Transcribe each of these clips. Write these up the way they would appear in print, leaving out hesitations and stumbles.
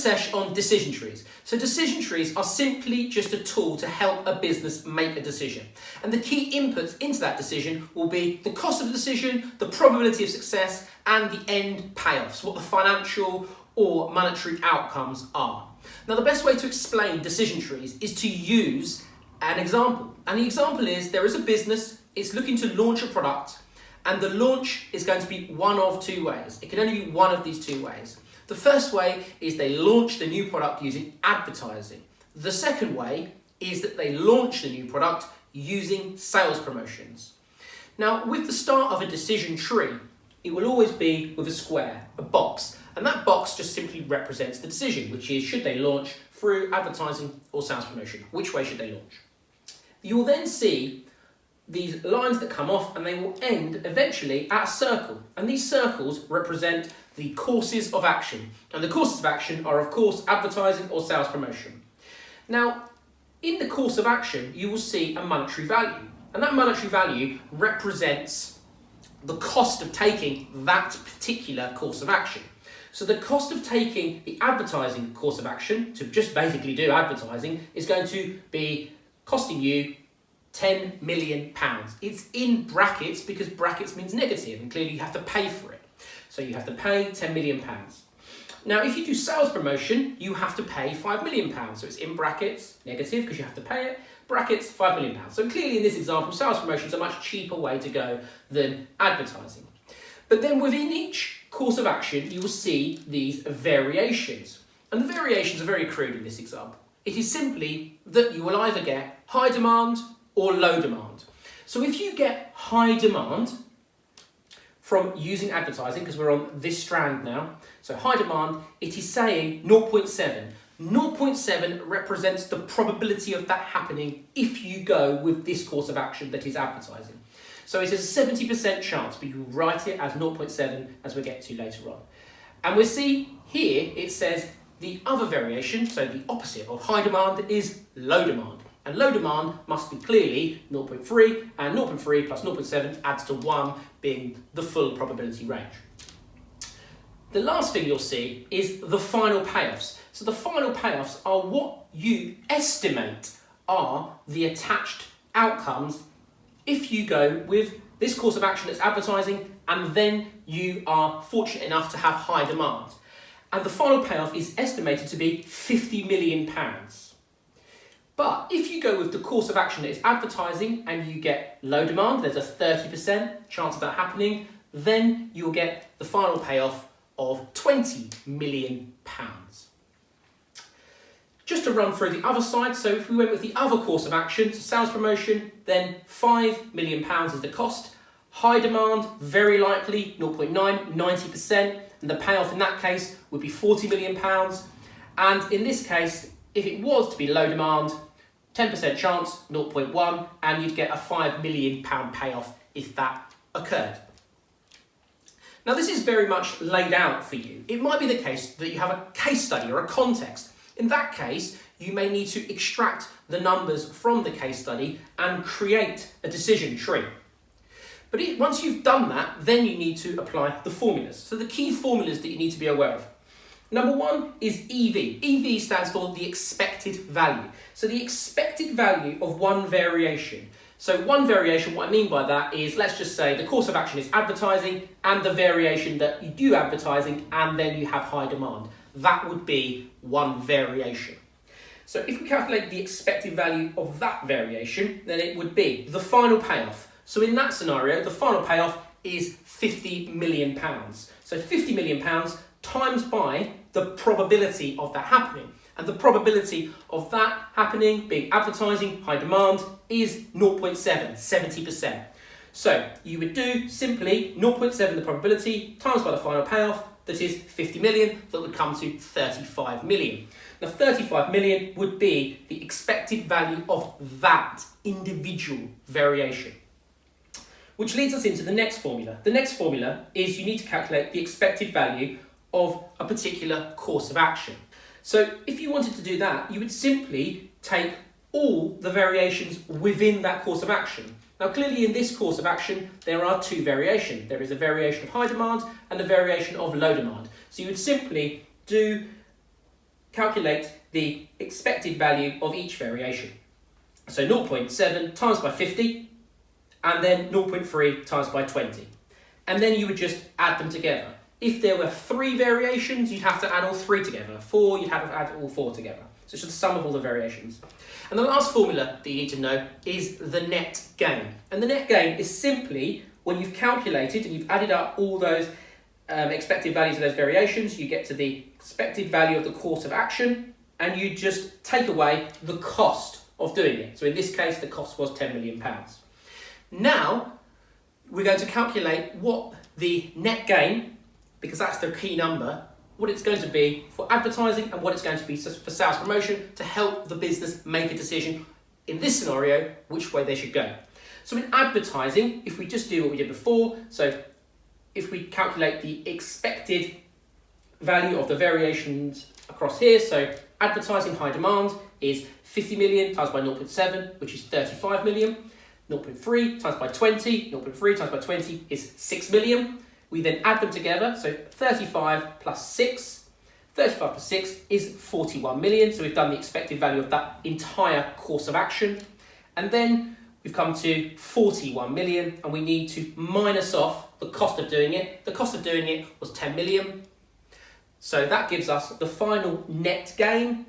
Bizconsesh on decision trees. So decision trees are simply just a tool to help a business make a decision. And the key inputs into that decision will be the cost of the decision, the probability of success, and the end payoffs, what the financial or monetary outcomes are. Now, the best way to explain decision trees is to use an example. And the example is there is a business, it's looking to launch a product, and the launch is going to be one of two ways. It can only be one of these two ways. The first way is they launch the new product using advertising. The second way is that they launch the new product using sales promotions. Now, with the start of a decision tree, it will always be with a square, a box, and that box just simply represents the decision, which is should they launch through advertising or sales promotion? Which way should they launch? You will then see these lines that come off and they will end eventually at a circle. And these circles represent the courses of action. And the courses of action are, of course, advertising or sales promotion. Now, in the course of action, you will see a monetary value. And that monetary value represents the cost of taking that particular course of action. So the cost of taking the advertising course of action to just basically do advertising is going to be costing you £10 million. It's in brackets because brackets means negative and clearly you have to pay for it. So you have to pay £10 million. Now, if you do sales promotion, you have to pay £5 million. So it's in brackets, negative because you have to pay it, brackets, £5 million. So clearly in this example, sales promotion is a much cheaper way to go than advertising. But then within each course of action, you will see these variations. And the variations are very crude in this example. It is simply that you will either get high demand or low demand. So if you get high demand from using advertising, because we're on this strand now, so high demand, it is saying 0.7. 0.7 represents the probability of that happening if you go with this course of action that is advertising. So it's a 70% chance, but you write it as 0.7 as we get to later on. And we see here it says the other variation, so the opposite of high demand, is low demand. And low demand must be clearly 0.3, and 0.3 plus 0.7 adds to 1, being the full probability range. The last thing you'll see is the final payoffs. So the final payoffs are what you estimate are the attached outcomes if you go with this course of action that's advertising and then you are fortunate enough to have high demand. And the final payoff is estimated to be £50 million. But if you go with the course of action that is advertising and you get low demand, there's a 30% chance of that happening, then you'll get the final payoff of £20 million. Just to run through the other side, so if we went with the other course of action, so sales promotion, then £5 million is the cost. High demand, very likely 0.9, 90%, and the payoff in that case would be £40 million. And in this case, if it was to be low demand, 10% chance, 0.1, and you'd get a £5 million payoff if that occurred. Now, this is very much laid out for you. It might be the case that you have a case study or a context. In that case, you may need to extract the numbers from the case study and create a decision tree. But once you've done that, then you need to apply the formulas. So the key formulas that you need to be aware of. Number one is EV. EV stands for the expected value. So the expected value of one variation. So one variation, what I mean by that is, let's just say the course of action is advertising and the variation that you do advertising and then you have high demand. That would be one variation. So if we calculate the expected value of that variation, then it would be the final payoff. So in that scenario, the final payoff is £50 million. So £50 million times by the probability of that happening. And the probability of that happening, being advertising, high demand, is 0.7, 70%. So you would do simply 0.7 the probability times by the final payoff, that is 50 million, that would come to 35 million. Now 35 million would be the expected value of that individual variation. Which leads us into the next formula. The next formula is you need to calculate the expected value of a particular course of action. So if you wanted to do that, you would simply take all the variations within that course of action. Now clearly in this course of action, there are two variations. There is a variation of high demand and a variation of low demand. So you would simply do calculate the expected value of each variation. So 0.7 times by 50, and then 0.3 times by 20. And then you would just add them together. If there were 3 variations, you'd have to add all 3 together. 4, you'd have to add all 4 together. So it's just the sum of all the variations. And the last formula that you need to know is the net gain. And the net gain is simply when you've calculated and you've added up all those expected values of those variations, you get to the expected value of the course of action, and you just take away the cost of doing it. So in this case, the cost was £10 million. Now, we're going to calculate what the net gain, because that's the key number, what it's going to be for advertising and what it's going to be for sales promotion to help the business make a decision, in this scenario, which way they should go. So in advertising, if we just do what we did before, so if we calculate the expected value of the variations across here, so advertising high demand is 50 million times by 0.7, which is 35 million. 0.3 times by 20, 0.3 times by 20 is 6 million. We then add them together, so 35 plus 6. 35 plus 6 is 41 million, so we've done the expected value of that entire course of action. And then we've come to 41 million, and we need to minus off the cost of doing it. The cost of doing it was 10 million. So that gives us the final net gain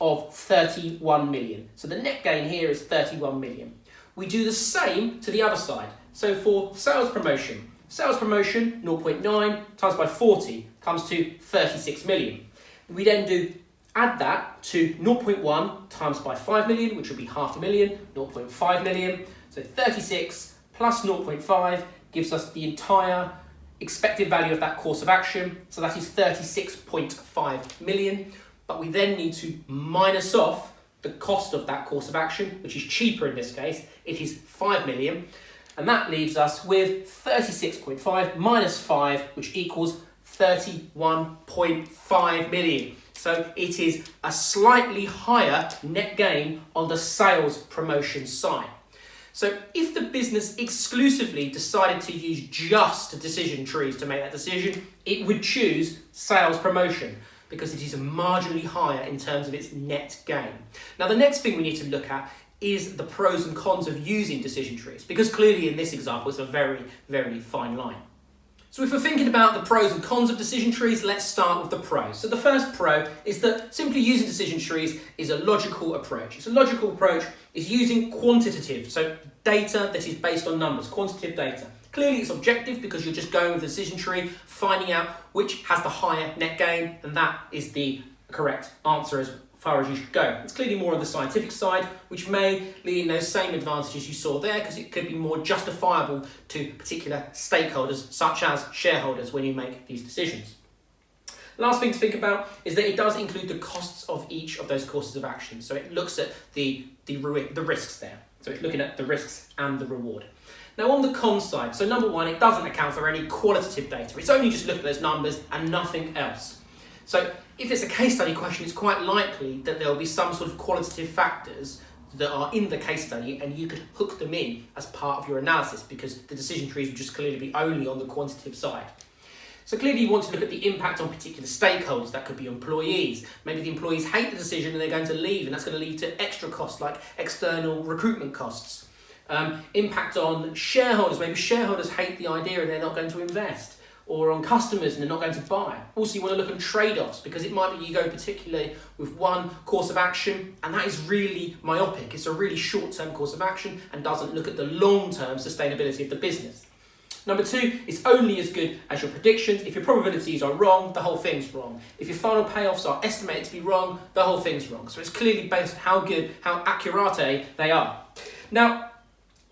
of 31 million. So the net gain here is 31 million. We do the same to the other side. So for sales promotion 0.9 times by 40 comes to 36 million. We then add that to 0.1 times by 5 million, which would be half a million, 0.5 million. So 36 plus 0.5 gives us the entire expected value of that course of action. So that is 36.5 million. But we then need to minus off the cost of that course of action, which is cheaper in this case. It is 5 million. And that leaves us with 36.5 minus 5, which equals 31.5 million. So it is a slightly higher net gain on the sales promotion side. So if the business exclusively decided to use just decision trees to make that decision, it would choose sales promotion because it is marginally higher in terms of its net gain. Now, the next thing we need to look at is the pros and cons of using decision trees, because clearly in this example it's a very, very fine line. So if we're thinking about the pros and cons of decision trees, let's start with the pros. So the first pro is that simply using decision trees is a logical approach. It's a logical approach is using quantitative, so data that is based on numbers, quantitative data. Clearly it's objective because you're just going with the decision tree, finding out which has the higher net gain, and that is the correct answer as far as you should go. It's clearly more on the scientific side, which may lead in those same advantages you saw there, because it could be more justifiable to particular stakeholders, such as shareholders, when you make these decisions. Last thing to think about is that it does include the costs of each of those courses of action. So it looks at the risks there. So it's looking at the risks and the reward. Now on the cons side, so number one, it doesn't account for any qualitative data. It's only just looking at those numbers and nothing else. So if it's a case study question, it's quite likely that there will be some sort of qualitative factors that are in the case study, and you could hook them in as part of your analysis, because the decision trees would just clearly be only on the quantitative side. So clearly you want to look at the impact on particular stakeholders. That could be employees. Maybe the employees hate the decision and they're going to leave, and that's going to lead to extra costs like external recruitment costs. Impact on shareholders. Maybe shareholders hate the idea and they're not going to invest. Or on customers and they're not going to buy. Also, you want to look at trade-offs, because it might be you go particularly with one course of action and that is really myopic. It's a really short-term course of action and doesn't look at the long-term sustainability of the business. Number two, it's only as good as your predictions. If your probabilities are wrong, the whole thing's wrong. If your final payoffs are estimated to be wrong, the whole thing's wrong. So it's clearly based on how good, how accurate they are. Now,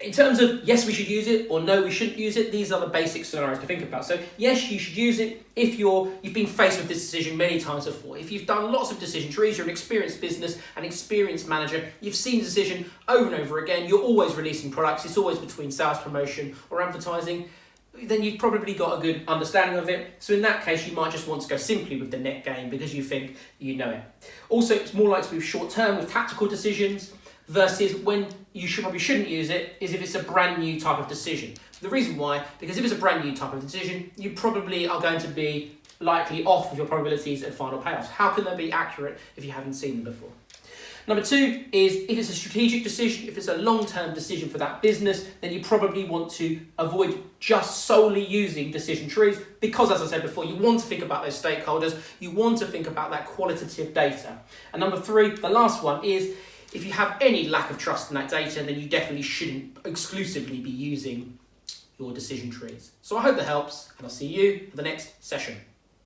in terms of yes, we should use it, or no, we shouldn't use it, these are the basic scenarios to think about. So yes, you should use it if you've been faced with this decision many times before. If you've done lots of decision trees, you're an experienced business, an experienced manager, you've seen the decision over and over again, you're always releasing products, it's always between sales promotion or advertising, then you've probably got a good understanding of it. So in that case, you might just want to go simply with the net gain because you think you know it. Also, it's more likely to be short term with tactical decisions, versus when you probably shouldn't use it is if it's a brand new type of decision. The reason why, because if it's a brand new type of decision, you probably are going to be likely off of your probabilities and final payoffs? How can they be accurate if you haven't seen them before? Number 2 is if it's a strategic decision, if it's a long-term decision for that business, then you probably want to avoid just solely using decision trees because, as I said before, you want to think about those stakeholders, you want to think about that qualitative data. And number 3, the last one, is if you have any lack of trust in that data, then you definitely shouldn't exclusively be using your decision trees. So I hope that helps, and I'll see you for the next session.